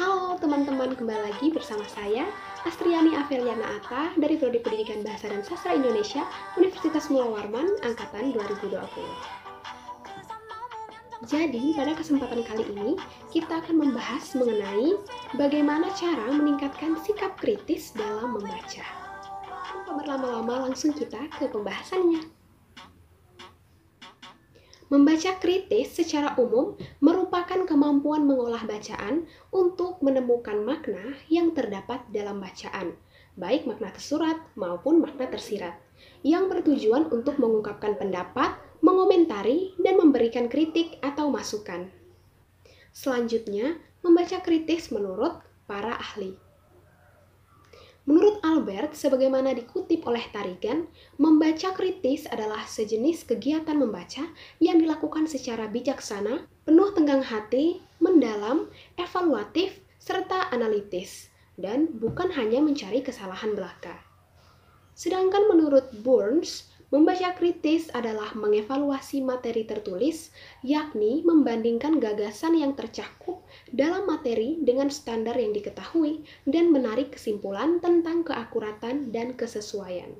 Halo teman-teman, kembali lagi bersama saya, Astriani Aveliana Atta dari Prodi Pendidikan Bahasa dan Sastra Indonesia, Universitas Mula Warman, Angkatan 2020. Jadi, pada kesempatan kali ini, kita akan membahas mengenai bagaimana cara meningkatkan sikap kritis dalam membaca. Tanpa berlama-lama, langsung kita ke pembahasannya. Membaca kritis secara umum merupakan kemampuan mengolah bacaan untuk menemukan makna yang terdapat dalam bacaan, baik makna tersurat maupun makna tersirat, yang bertujuan untuk mengungkapkan pendapat, mengomentari, dan memberikan kritik atau masukan. Selanjutnya, membaca kritis menurut para ahli. Menurut Albert, sebagaimana dikutip oleh Tarigan, membaca kritis adalah sejenis kegiatan membaca yang dilakukan secara bijaksana, penuh tenggang hati, mendalam, evaluatif, serta analitis, dan bukan hanya mencari kesalahan belaka. Sedangkan menurut Burns, membaca kritis adalah mengevaluasi materi tertulis, yakni membandingkan gagasan yang tercakup dalam materi dengan standar yang diketahui dan menarik kesimpulan tentang keakuratan dan kesesuaian.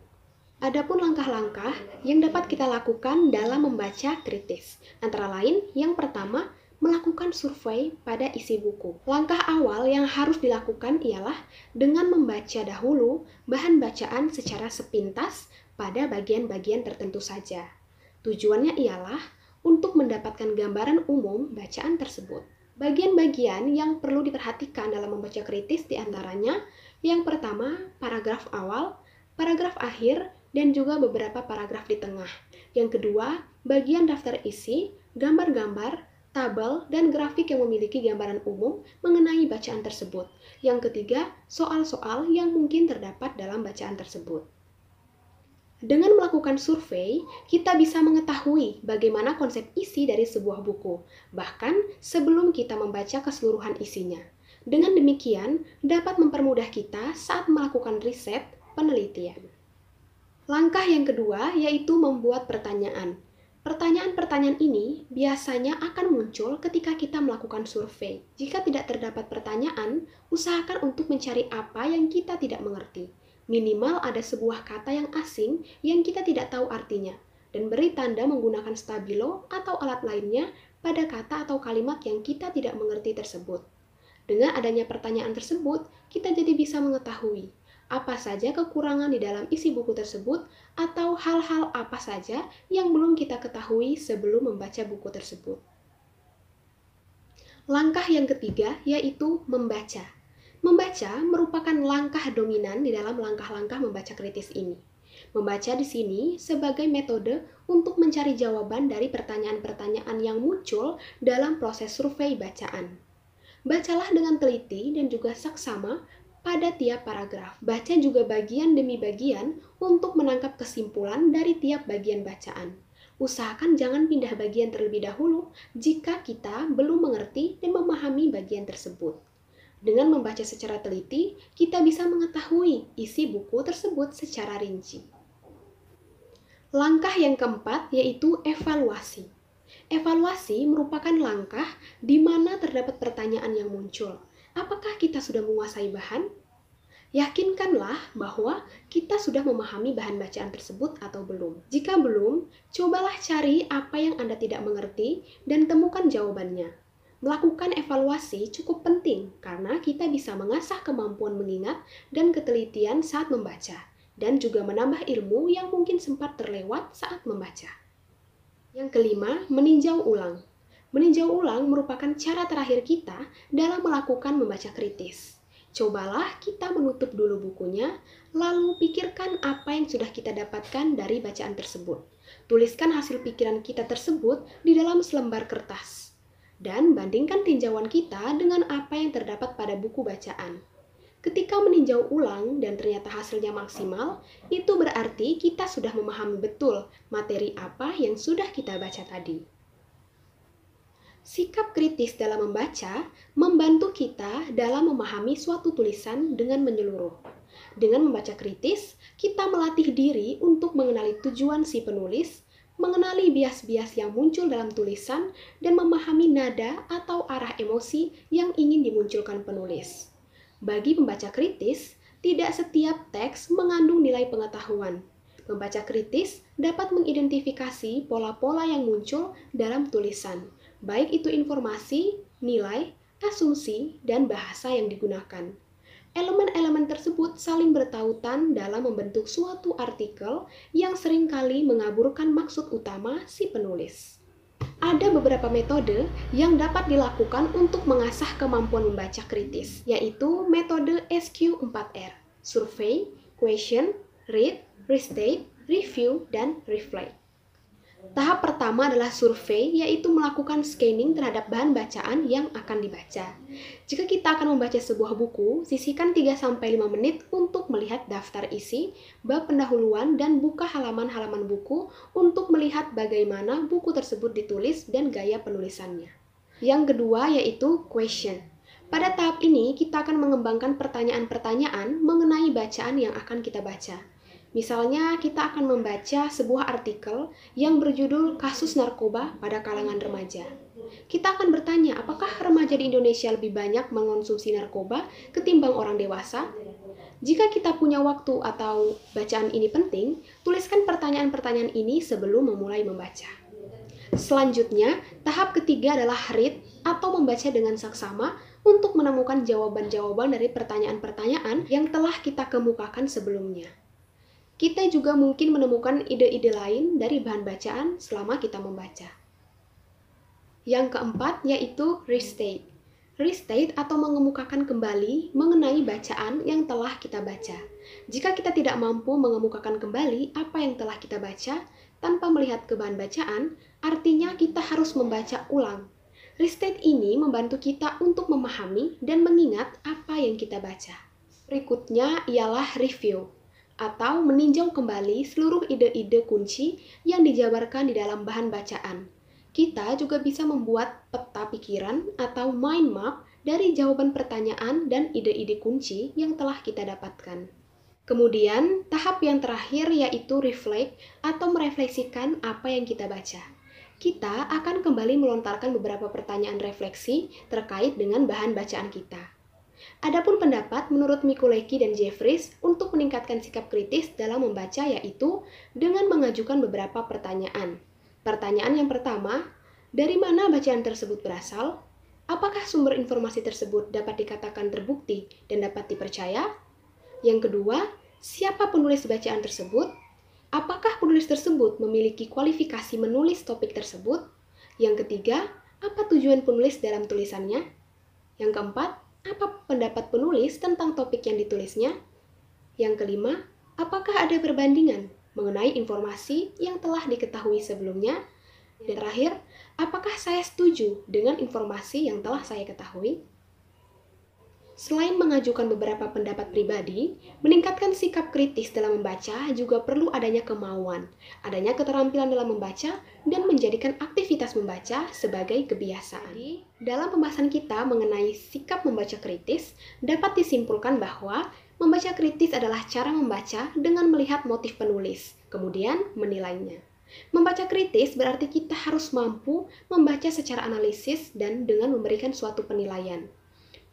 Adapun langkah-langkah yang dapat kita lakukan dalam membaca kritis, antara lain yang pertama, melakukan survei pada isi buku. Langkah awal yang harus dilakukan ialah dengan membaca dahulu bahan bacaan secara sepintas pada bagian-bagian tertentu saja. Tujuannya ialah untuk mendapatkan gambaran umum bacaan tersebut. Bagian-bagian yang perlu diperhatikan dalam membaca kritis diantaranya yang pertama, paragraf awal, paragraf akhir, dan juga beberapa paragraf di tengah. Yang kedua, bagian daftar isi, gambar-gambar, tabel, dan grafik yang memiliki gambaran umum mengenai bacaan tersebut. Yang ketiga, soal-soal yang mungkin terdapat dalam bacaan tersebut. Dengan melakukan survei, kita bisa mengetahui bagaimana konsep isi dari sebuah buku, bahkan sebelum kita membaca keseluruhan isinya. Dengan demikian, dapat mempermudah kita saat melakukan riset penelitian. Langkah yang kedua yaitu membuat pertanyaan. Pertanyaan-pertanyaan ini biasanya akan muncul ketika kita melakukan survei. Jika tidak terdapat pertanyaan, usahakan untuk mencari apa yang kita tidak mengerti. Minimal ada sebuah kata yang asing yang kita tidak tahu artinya, dan beri tanda menggunakan stabilo atau alat lainnya pada kata atau kalimat yang kita tidak mengerti tersebut. Dengan adanya pertanyaan tersebut, kita jadi bisa mengetahui apa saja kekurangan di dalam isi buku tersebut atau hal-hal apa saja yang belum kita ketahui sebelum membaca buku tersebut. Langkah yang ketiga yaitu membaca. Membaca merupakan langkah dominan di dalam langkah-langkah membaca kritis ini. Membaca di sini sebagai metode untuk mencari jawaban dari pertanyaan-pertanyaan yang muncul dalam proses survei bacaan. Bacalah dengan teliti dan juga saksama pada tiap paragraf. Baca juga bagian demi bagian untuk menangkap kesimpulan dari tiap bagian bacaan. Usahakan jangan pindah bagian terlebih dahulu jika kita belum mengerti dan memahami bagian tersebut. Dengan membaca secara teliti, kita bisa mengetahui isi buku tersebut secara rinci. Langkah yang keempat yaitu evaluasi. Evaluasi merupakan langkah di mana terdapat pertanyaan yang muncul. Apakah kita sudah menguasai bahan? Yakinkanlah bahwa kita sudah memahami bahan bacaan tersebut atau belum. Jika belum, cobalah cari apa yang Anda tidak mengerti dan temukan jawabannya. Melakukan evaluasi cukup penting karena kita bisa mengasah kemampuan mengingat dan ketelitian saat membaca, dan juga menambah ilmu yang mungkin sempat terlewat saat membaca. Yang kelima, meninjau ulang. Meninjau ulang merupakan cara terakhir kita dalam melakukan membaca kritis. Cobalah kita menutup dulu bukunya, lalu pikirkan apa yang sudah kita dapatkan dari bacaan tersebut. Tuliskan hasil pikiran kita tersebut di dalam selembar kertas, dan bandingkan tinjauan kita dengan apa yang terdapat pada buku bacaan. Ketika meninjau ulang dan ternyata hasilnya maksimal, itu berarti kita sudah memahami betul materi apa yang sudah kita baca tadi. Sikap kritis dalam membaca membantu kita dalam memahami suatu tulisan dengan menyeluruh. Dengan membaca kritis, kita melatih diri untuk mengenali tujuan si penulis, mengenali bias-bias yang muncul dalam tulisan, dan memahami nada atau arah emosi yang ingin dimunculkan penulis. Bagi pembaca kritis, tidak setiap teks mengandung nilai pengetahuan. Pembaca kritis dapat mengidentifikasi pola-pola yang muncul dalam tulisan, baik itu informasi, nilai, asumsi, dan bahasa yang digunakan. Elemen-elemen tersebut saling bertautan dalam membentuk suatu artikel yang seringkali mengaburkan maksud utama si penulis. Ada beberapa metode yang dapat dilakukan untuk mengasah kemampuan membaca kritis, yaitu metode SQ4R, survey, question, read, restate, review, dan reflect. Tahap pertama adalah survei, yaitu melakukan scanning terhadap bahan bacaan yang akan dibaca. Jika kita akan membaca sebuah buku, sisihkan 3-5 menit untuk melihat daftar isi, bab pendahuluan, dan buka halaman-halaman buku untuk melihat bagaimana buku tersebut ditulis dan gaya penulisannya. Yang kedua yaitu question. Pada tahap ini, kita akan mengembangkan pertanyaan-pertanyaan mengenai bacaan yang akan kita baca. Misalnya, kita akan membaca sebuah artikel yang berjudul Kasus Narkoba pada Kalangan Remaja. Kita akan bertanya, apakah remaja di Indonesia lebih banyak mengonsumsi narkoba ketimbang orang dewasa? Jika kita punya waktu atau bacaan ini penting, tuliskan pertanyaan-pertanyaan ini sebelum memulai membaca. Selanjutnya, tahap ketiga adalah read atau membaca dengan saksama untuk menemukan jawaban-jawaban dari pertanyaan-pertanyaan yang telah kita kemukakan sebelumnya. Kita juga mungkin menemukan ide-ide lain dari bahan bacaan selama kita membaca. Yang keempat yaitu restate. Restate atau mengemukakan kembali mengenai bacaan yang telah kita baca. Jika kita tidak mampu mengemukakan kembali apa yang telah kita baca tanpa melihat ke bahan bacaan, artinya kita harus membaca ulang. Restate ini membantu kita untuk memahami dan mengingat apa yang kita baca. Berikutnya ialah review, atau meninjau kembali seluruh ide-ide kunci yang dijabarkan di dalam bahan bacaan. Kita juga bisa membuat peta pikiran atau mind map dari jawaban pertanyaan dan ide-ide kunci yang telah kita dapatkan. Kemudian, tahap yang terakhir yaitu reflect atau merefleksikan apa yang kita baca. Kita akan kembali melontarkan beberapa pertanyaan refleksi terkait dengan bahan bacaan kita. Adapun pendapat menurut Mikuleki dan Jeffries untuk meningkatkan sikap kritis dalam membaca yaitu dengan mengajukan beberapa pertanyaan. Pertanyaan yang pertama, dari mana bacaan tersebut berasal? Apakah sumber informasi tersebut dapat dikatakan terbukti dan dapat dipercaya? Yang kedua, siapa penulis bacaan tersebut? Apakah penulis tersebut memiliki kualifikasi menulis topik tersebut? Yang ketiga, apa tujuan penulis dalam tulisannya? Yang keempat, apa pendapat penulis tentang topik yang ditulisnya? Yang kelima, apakah ada perbandingan mengenai informasi yang telah diketahui sebelumnya? Dan terakhir, apakah saya setuju dengan informasi yang telah saya ketahui? Selain mengajukan beberapa pendapat pribadi, meningkatkan sikap kritis dalam membaca juga perlu adanya kemauan, adanya keterampilan dalam membaca, dan menjadikan aktivitas membaca sebagai kebiasaan. Dalam pembahasan kita mengenai sikap membaca kritis, dapat disimpulkan bahwa membaca kritis adalah cara membaca dengan melihat motif penulis, kemudian menilainya. Membaca kritis berarti kita harus mampu membaca secara analisis dan dengan memberikan suatu penilaian.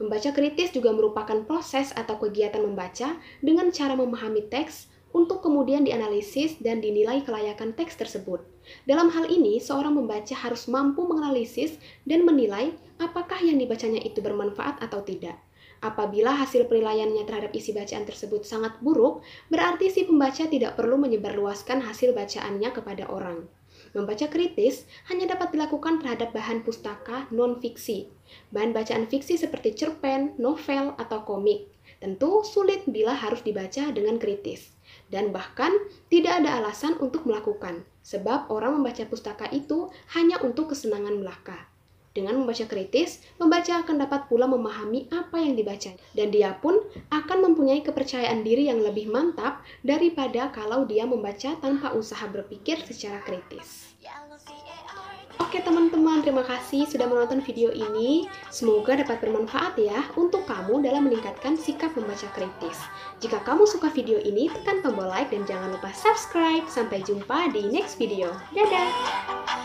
Membaca kritis juga merupakan proses atau kegiatan membaca dengan cara memahami teks untuk kemudian dianalisis dan dinilai kelayakan teks tersebut. Dalam hal ini, seorang membaca harus mampu menganalisis dan menilai apakah yang dibacanya itu bermanfaat atau tidak. Apabila hasil penilaiannya terhadap isi bacaan tersebut sangat buruk, berarti si pembaca tidak perlu menyebarluaskan hasil bacaannya kepada orang. Membaca kritis hanya dapat dilakukan terhadap bahan pustaka non-fiksi. Bahan bacaan fiksi seperti cerpen, novel, atau komik tentu sulit bila harus dibaca dengan kritis. Dan bahkan tidak ada alasan untuk melakukan, sebab orang membaca pustaka itu hanya untuk kesenangan belaka. Dengan membaca kritis, pembaca akan dapat pula memahami apa yang dibaca, dan dia pun akan mempunyai kepercayaan diri yang lebih mantap daripada kalau dia membaca tanpa usaha berpikir secara kritis. Oke teman-teman, terima kasih sudah menonton video ini. Semoga dapat bermanfaat ya untuk kamu dalam meningkatkan sikap membaca kritis. Jika kamu suka video ini, tekan tombol like dan jangan lupa subscribe. Sampai jumpa di next video. Dadah!